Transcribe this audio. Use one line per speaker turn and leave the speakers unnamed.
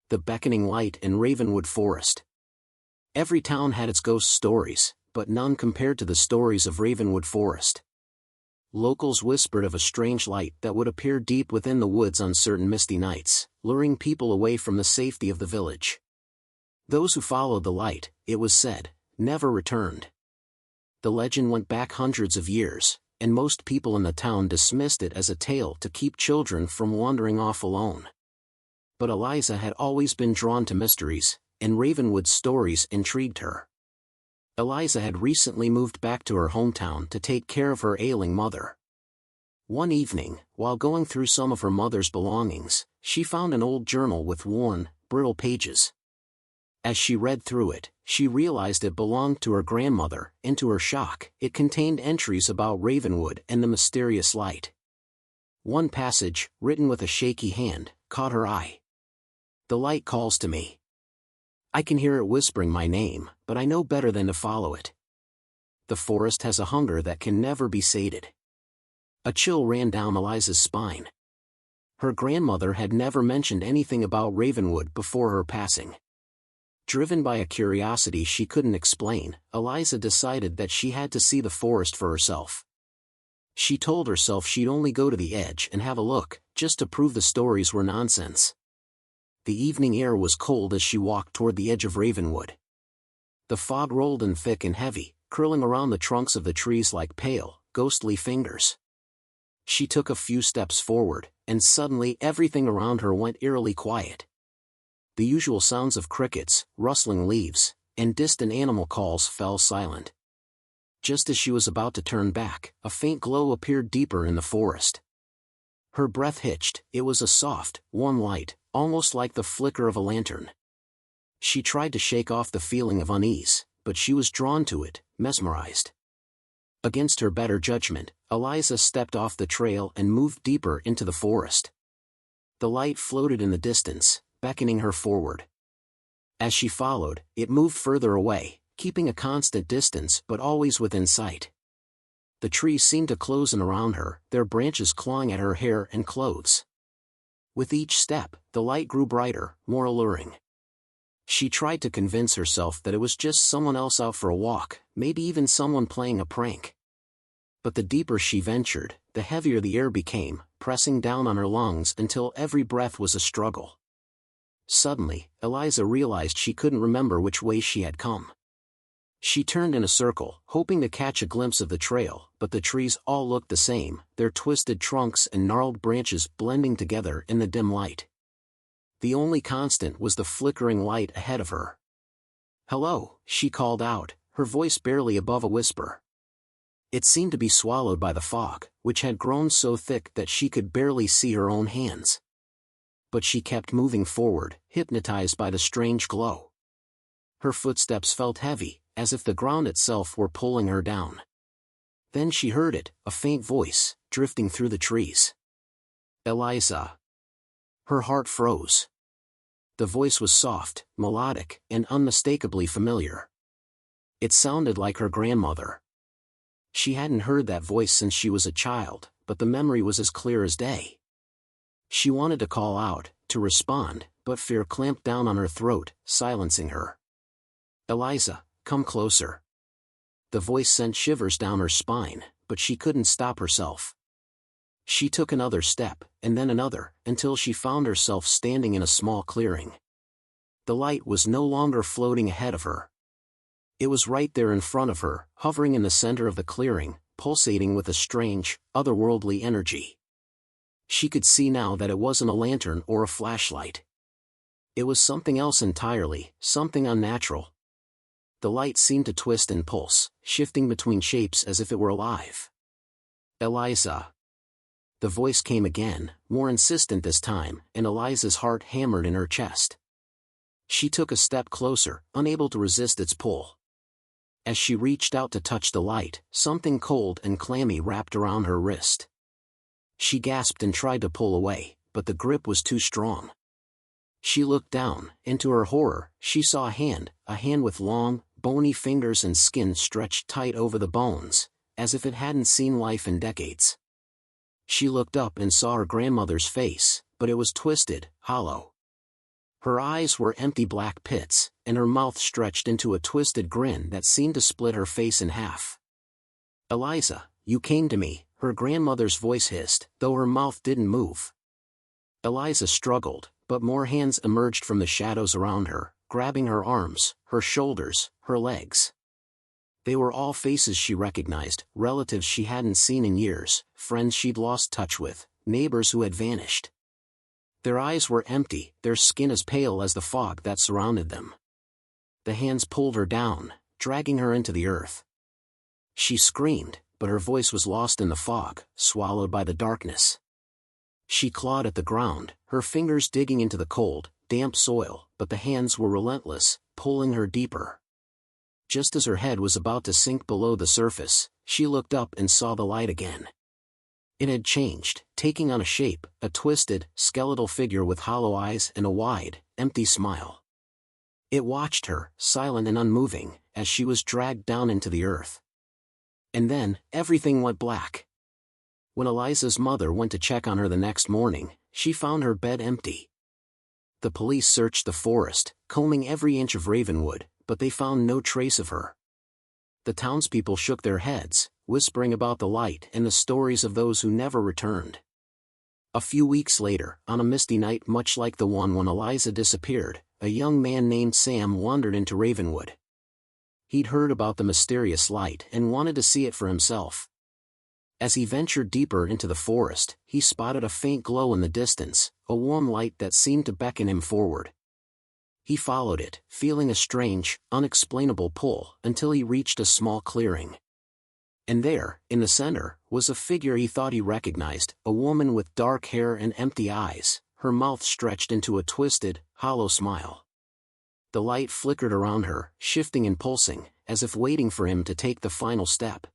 The Beckoning Light in Ravenwood Forest. Every town had its ghost stories, but none compared to the stories of Ravenwood Forest. Locals whispered of a strange light that would appear deep within the woods on certain misty nights, luring people away from the safety of the village. Those who followed the light, it was said, never returned. The legend went back hundreds of years, and most people in the town dismissed it as a tale to keep children from wandering off alone. But Eliza had always been drawn to mysteries, and Ravenwood's stories intrigued her. Eliza had recently moved back to her hometown to take care of her ailing mother. One evening, while going through some of her mother's belongings, she found an old journal with worn, brittle pages. As she read through it, she realized it belonged to her grandmother, and to her shock, it contained entries about Ravenwood and the mysterious light. One passage, written with a shaky hand, caught her eye. "The light calls to me. I can hear it whispering my name, but I know better than to follow it. The forest has a hunger that can never be sated." A chill ran down Eliza's spine. Her grandmother had never mentioned anything about Ravenwood before her passing. Driven by a curiosity she couldn't explain, Eliza decided that she had to see the forest for herself. She told herself she'd only go to the edge and have a look, just to prove the stories were nonsense. The evening air was cold as she walked toward the edge of Ravenwood. The fog rolled in thick and heavy, curling around the trunks of the trees like pale, ghostly fingers. She took a few steps forward, and suddenly everything around her went eerily quiet. The usual sounds of crickets, rustling leaves, and distant animal calls fell silent. Just as she was about to turn back, a faint glow appeared deeper in the forest. Her breath hitched. It was a soft, warm light, almost like the flicker of a lantern. She tried to shake off the feeling of unease, but she was drawn to it, mesmerized. Against her better judgment, Eliza stepped off the trail and moved deeper into the forest. The light floated in the distance, beckoning her forward. As she followed, it moved further away, keeping a constant distance but always within sight. The trees seemed to close in around her, their branches clawing at her hair and clothes. With each step, the light grew brighter, more alluring. She tried to convince herself that it was just someone else out for a walk, maybe even someone playing a prank. But the deeper she ventured, the heavier the air became, pressing down on her lungs until every breath was a struggle. Suddenly, Eliza realized she couldn't remember which way she had come. She turned in a circle, hoping to catch a glimpse of the trail, but the trees all looked the same, their twisted trunks and gnarled branches blending together in the dim light. The only constant was the flickering light ahead of her. "Hello," she called out, her voice barely above a whisper. It seemed to be swallowed by the fog, which had grown so thick that she could barely see her own hands. But she kept moving forward, hypnotized by the strange glow. Her footsteps felt heavy, as if the ground itself were pulling her down. Then she heard it, a faint voice, drifting through the trees. "Eliza." Her heart froze. The voice was soft, melodic, and unmistakably familiar. It sounded like her grandmother. She hadn't heard that voice since she was a child, but the memory was as clear as day. She wanted to call out, to respond, but fear clamped down on her throat, silencing her. "Eliza, come closer." The voice sent shivers down her spine, but she couldn't stop herself. She took another step, and then another, until she found herself standing in a small clearing. The light was no longer floating ahead of her. It was right there in front of her, hovering in the center of the clearing, pulsating with a strange, otherworldly energy. She could see now that it wasn't a lantern or a flashlight. It was something else entirely, something unnatural. The light seemed to twist and pulse, shifting between shapes as if it were alive. "Eliza." The voice came again, more insistent this time, and Eliza's heart hammered in her chest. She took a step closer, unable to resist its pull. As she reached out to touch the light, something cold and clammy wrapped around her wrist. She gasped and tried to pull away, but the grip was too strong. She looked down, and to her horror, she saw a hand with long, bony fingers and skin stretched tight over the bones, as if it hadn't seen life in decades. She looked up and saw her grandmother's face, but it was twisted, hollow. Her eyes were empty black pits, and her mouth stretched into a twisted grin that seemed to split her face in half. "Eliza, you came to me," her grandmother's voice hissed, though her mouth didn't move. Eliza struggled, but more hands emerged from the shadows around her, grabbing her arms, her shoulders, her legs. They were all faces she recognized, relatives she hadn't seen in years, friends she'd lost touch with, neighbors who had vanished. Their eyes were empty, their skin as pale as the fog that surrounded them. The hands pulled her down, dragging her into the earth. She screamed, but her voice was lost in the fog, swallowed by the darkness. She clawed at the ground, her fingers digging into the cold, damp soil, but the hands were relentless, pulling her deeper. Just as her head was about to sink below the surface, she looked up and saw the light again. It had changed, taking on a shape, a twisted, skeletal figure with hollow eyes and a wide, empty smile. It watched her, silent and unmoving, as she was dragged down into the earth. And then, everything went black. When Eliza's mother went to check on her the next morning, she found her bed empty. The police searched the forest, combing every inch of Ravenwood, but they found no trace of her. The townspeople shook their heads, whispering about the light and the stories of those who never returned. A few weeks later, on a misty night much like the one when Eliza disappeared, a young man named Sam wandered into Ravenwood. He'd heard about the mysterious light and wanted to see it for himself. As he ventured deeper into the forest, he spotted a faint glow in the distance, a warm light that seemed to beckon him forward. He followed it, feeling a strange, unexplainable pull, until he reached a small clearing. And there, in the center, was a figure he thought he recognized, a woman with dark hair and empty eyes, her mouth stretched into a twisted, hollow smile. The light flickered around her, shifting and pulsing, as if waiting for him to take the final step.